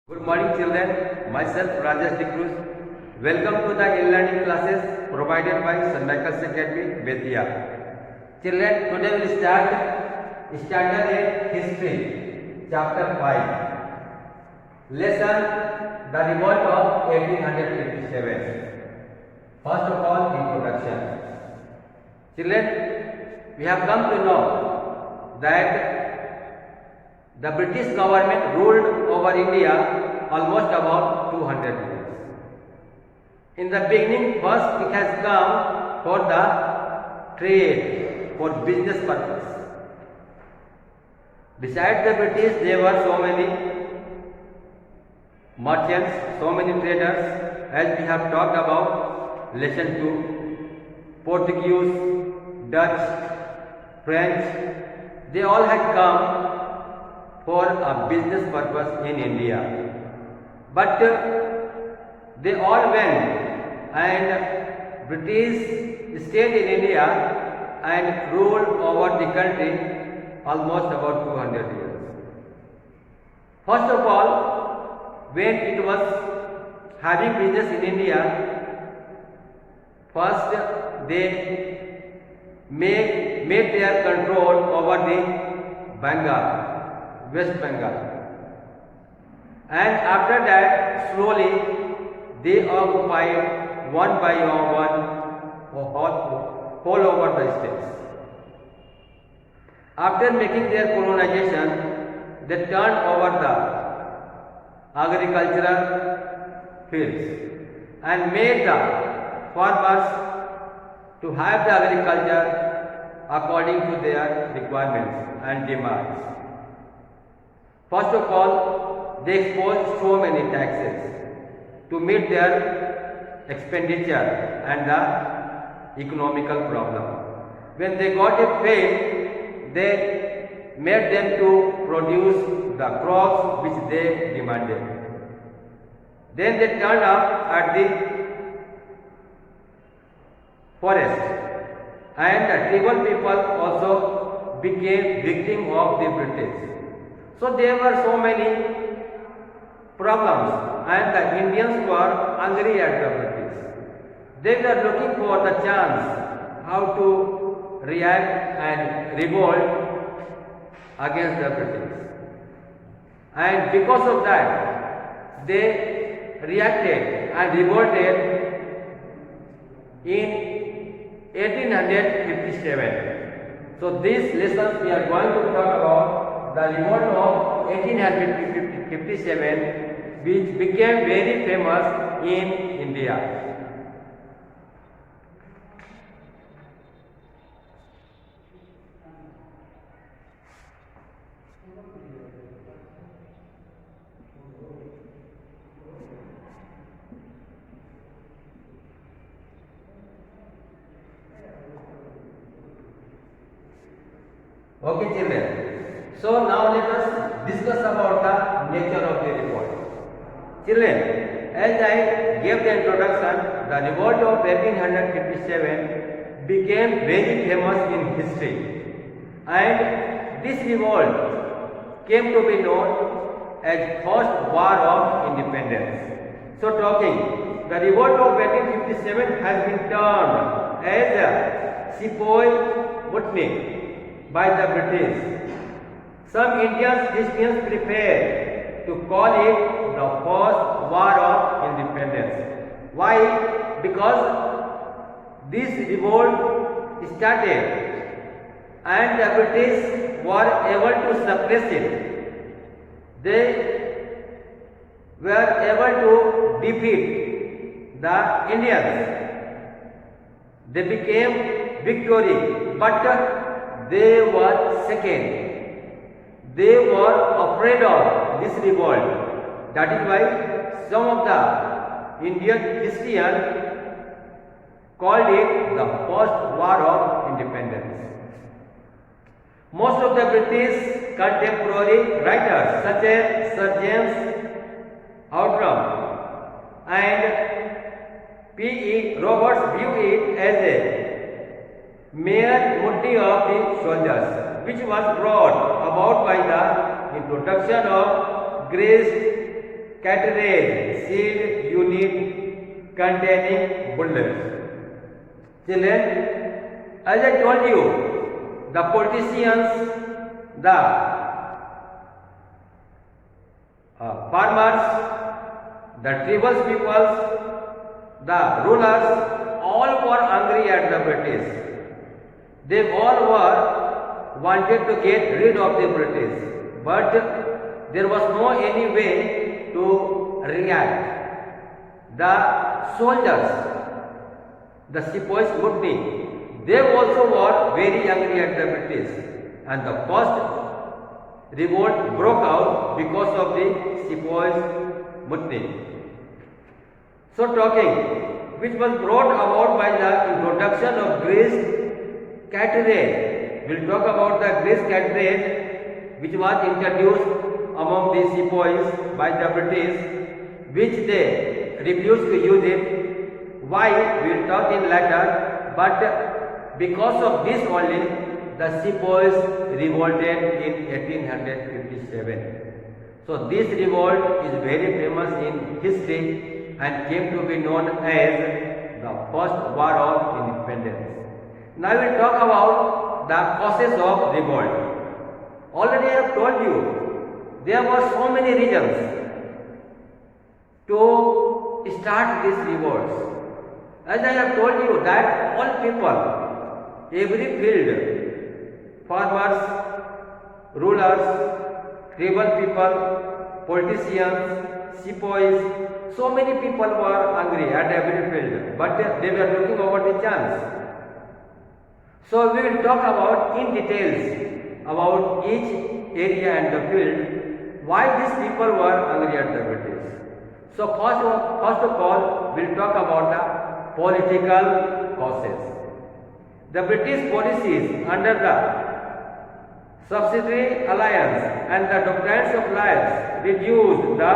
Good morning children, myself Rajesh Cruz. Welcome to the e-learning classes provided by St. Michael's Academy, Betia. Children, today we will start Standard 8 History, Chapter 5. Lesson, The Revolt of 1857. First of all, introduction. Children, we have come to know that the British government ruled over India almost about 200 years. In the beginning, first it has come for the trade, for business purpose. Besides the British, there were so many merchants, so many traders, as we have talked about lesson 2. Portuguese, Dutch, French, they all had come for a business purpose in India. But they all went and British stayed in India and ruled over the country almost about 200 years. First of all, when it was having business in India, first they made their control over the Bengal, West Bengal, and after that slowly they occupied one by one all over the states. After making their colonization, they turned over the agricultural fields and made the farmers to have the agriculture according to their requirements and demands. First of all, they exposed so many taxes to meet their expenditure and the economical problem. When they got it paid, they made them to produce the crops which they demanded. Then they turned up at the forest, and the tribal people also became victim of the British. So there were so many problems and the Indians were angry at the British. They were looking for the chance how to react and revolt against the British. And because of that, they reacted and revolted in 1857. So these lessons we are going to talk about the revolt of 1857, which became very famous in India. Okay, children. So now let us discuss about the nature of the revolt. Children, as I gave the introduction, the revolt of 1857 became very famous in history, and this revolt came to be known as First War of Independence. So talking, the revolt of 1857 has been termed as a Sepoy Mutiny by the British. Some Indian historians prefer to call it the First War of Independence. Why? Because this revolt started and the British were able to suppress it. They were able to defeat the Indians. They became victorious, but they were second. They were afraid of this revolt. That is why some of the Indian Christians called it the First War of Independence. Most of the British contemporary writers such as Sir James Outram and P.E. Roberts view it as a mere mutiny of the soldiers, which was brought about by the introduction of Grace cartridge sealed unit containing bullets. Children, as I told you, the politicians, the farmers, the tribal peoples, the rulers, all were angry at the British. They all were wanted to get rid of the British, but there was no any way to react. The soldiers, the sepoys mutiny, they also were very angry at the British, and the first revolt broke out because of the sepoys mutiny. So talking, which was brought about by the introduction of greased cartridge. We'll talk about the greased cartridge which was introduced among the sepoys by the British, which they refused to use it. Why? We'll talk in later, but because of this only the sepoys revolted in 1857. So this revolt is very famous in history and came to be known as the First War of Independence. Now we will talk about the causes of revolt. Already I have told you there were so many reasons to start these revolts. As I have told you that all people, every field, farmers, rulers, tribal people, politicians, sepoys, so many people were angry at every field, but they were looking over the chance. So we will talk about in details about each area and the field, why these people were angry at the British. So first of all, we will talk about the political causes. The British policies under the subsidiary alliance and the doctrines of alliance reduced the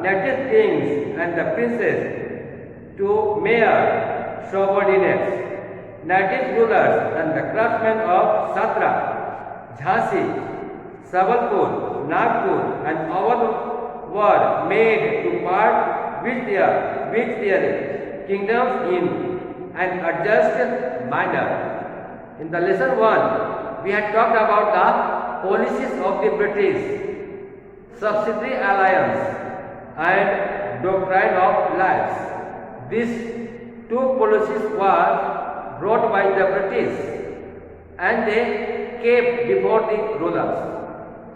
native kings and the princes to mere subordinates. Native rulers and the craftsmen of Satra, Jhansi, Sabalpur, Nagpur and Awadh were made to part with their kingdoms in an adjust manner. In the lesson 1, we had talked about the policies of the British, subsidiary alliance and doctrine of alliance. These two policies were brought by the British and they kept before the rulers,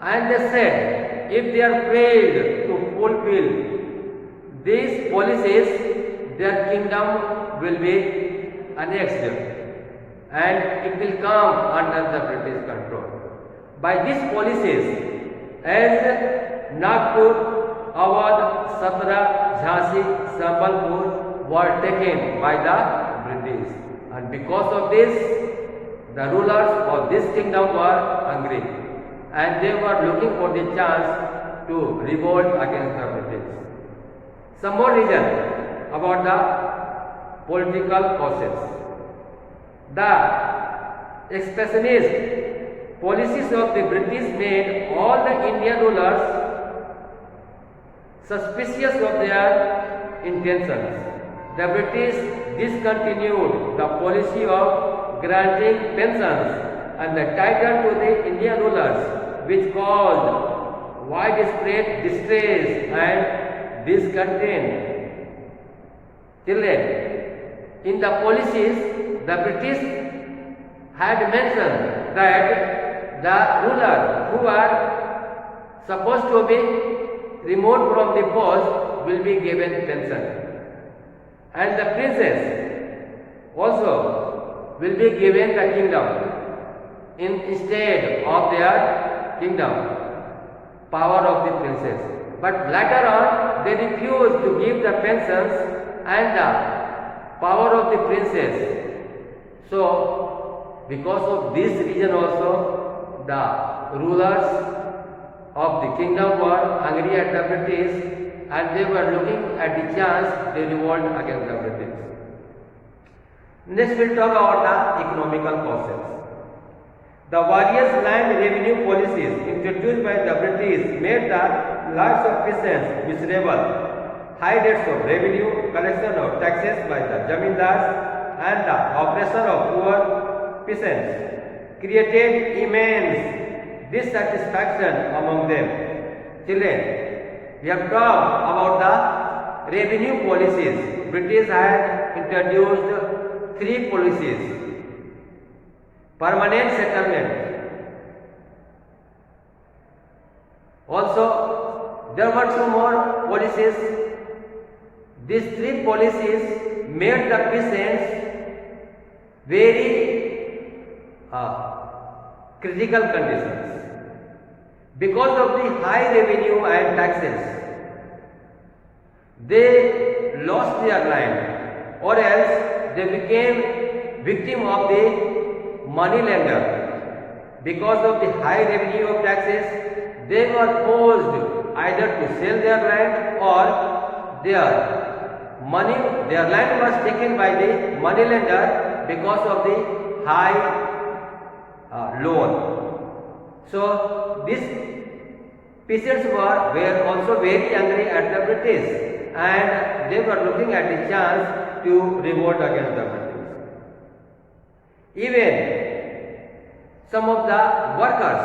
and they said if they are failed to fulfill these policies, their kingdom will be annexed and it will come under the British control. By these policies, as Nagpur, Awadh, Satra, Jhansi, Sambalpur were taken by the British, and because of this, the rulers of this kingdom were angry and they were looking for the chance to revolt against the British. Some more reason about the political causes. The expansionist policies of the British made all the Indian rulers suspicious of their intentions. The British discontinued the policy of granting pensions and the title to the Indian rulers, which caused widespread distress and discontent. Children, in the policies, the British had mentioned that the ruler who are supposed to be removed from the post will be given pension, and the princess also will be given the kingdom instead of their kingdom, power of the princess. But later on, they refused to give the pensions and the power of the princess. So, because of this reason also, the rulers of the kingdom were angry at the British and they were looking at the chance they revolt against the British. Next we will talk about the economical causes. The various land revenue policies introduced by the British made the lives of peasants miserable. High rates of revenue, collection of taxes by the zamindars and the oppression of poor peasants created immense dissatisfaction among them. Children, we have talked about the revenue policies. British had introduced 3 policies. Permanent settlement. Also, there were 2 more policies. These 3 policies made the peasants very critical conditions. Because of the high revenue and taxes, they lost their land, or else they became victim of the money lender. Because of the high revenue of taxes, they were forced either to sell their land or their land was taken by the money lender because of the high loan. So these peasants were also very angry at the British, and they were looking at the chance to revolt against the British. Even some of the workers,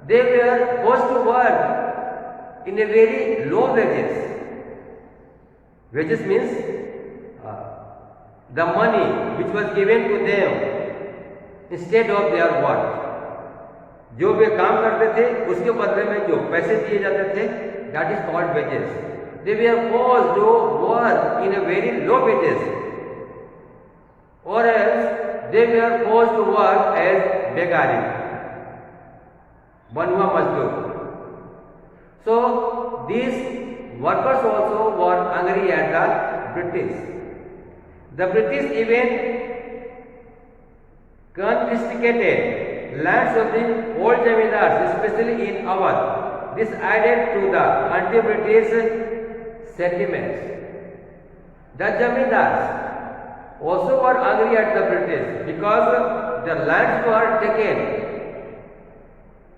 they were forced to work in a very low wages. Wages means the money which was given to them instead of their work. जो वे काम करते थे उसके बदले में जो पैसे दिए जाते थे, that is called wages. They were forced to work in a very low wages, or else they were forced to work as begari, banwa mazdoor. So these workers also were angry at the British. The British even confiscated lands of the old zamindars, especially in Awadh. This added to the anti-British sentiments. The zamindars also were angry at the British because their lands were taken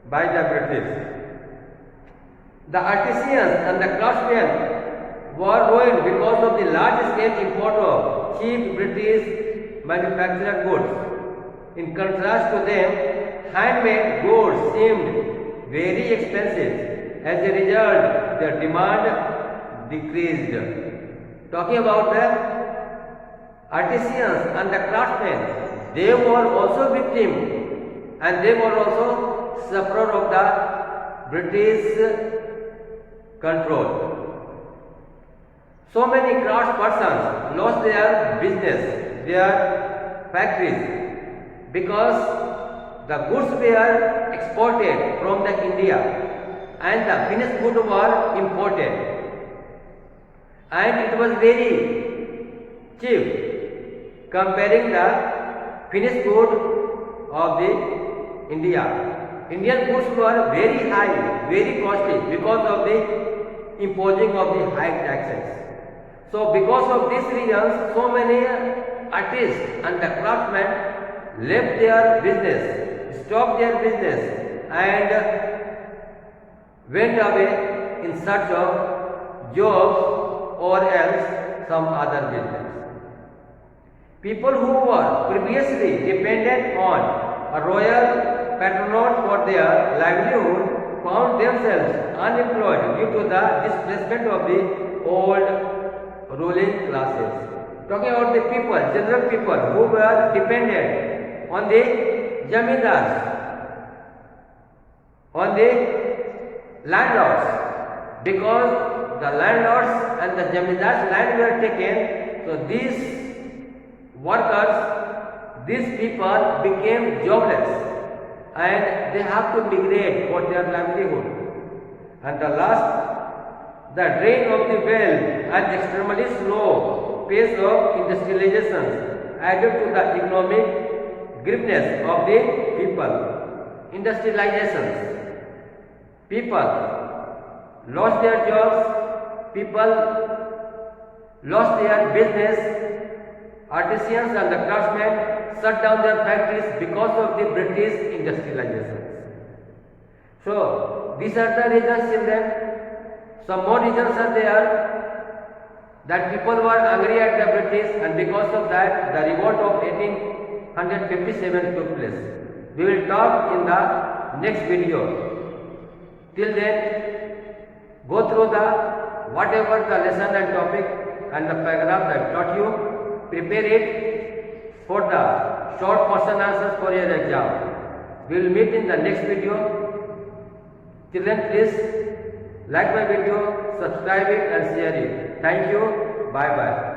by the British. The artisans and the craftsmen were ruined because of the large-scale import of cheap British manufactured goods. In contrast to them, handmade goods seemed very expensive. As a result, their demand decreased. Talking about the artisans and the craftsmen, they were also victims, and they were also sufferers of the British control. So many craftspersons lost their business, their factories, because the goods were exported from the India and the finished goods were imported, and it was very cheap comparing the finished good of the India. Indian goods were very high, very costly because of the imposing of the high taxes. So because of this reason, so many artists and the craftsmen left their business, stopped their business, and went away in search of jobs or else some other business. People who were previously dependent on a royal patronage for their livelihood found themselves unemployed due to the displacement of the old ruling classes. Talking about the people, general people who were dependent on the zamindars, on the landlords, because the landlords and the zamindars' land were taken. So these workers, these people became jobless, and they have to migrate for their livelihood. And the last, the drain of the wealth and extremely slow pace of industrialization added to the economic gripness of the people. Industrializations. People lost their jobs, people lost their business, artisans and the craftsmen shut down their factories because of the British industrializations. So these are the reasons, children. Some more reasons are there, that people were angry at the British, and because of that the revolt of 1857 took place. We will talk in the next video. Till then, go through the whatever the lesson and topic and the paragraph I taught you. Prepare it for the short question answers for your exam. We will meet in the next video. Till then, please like my video, subscribe it and share it. Thank you. Bye bye.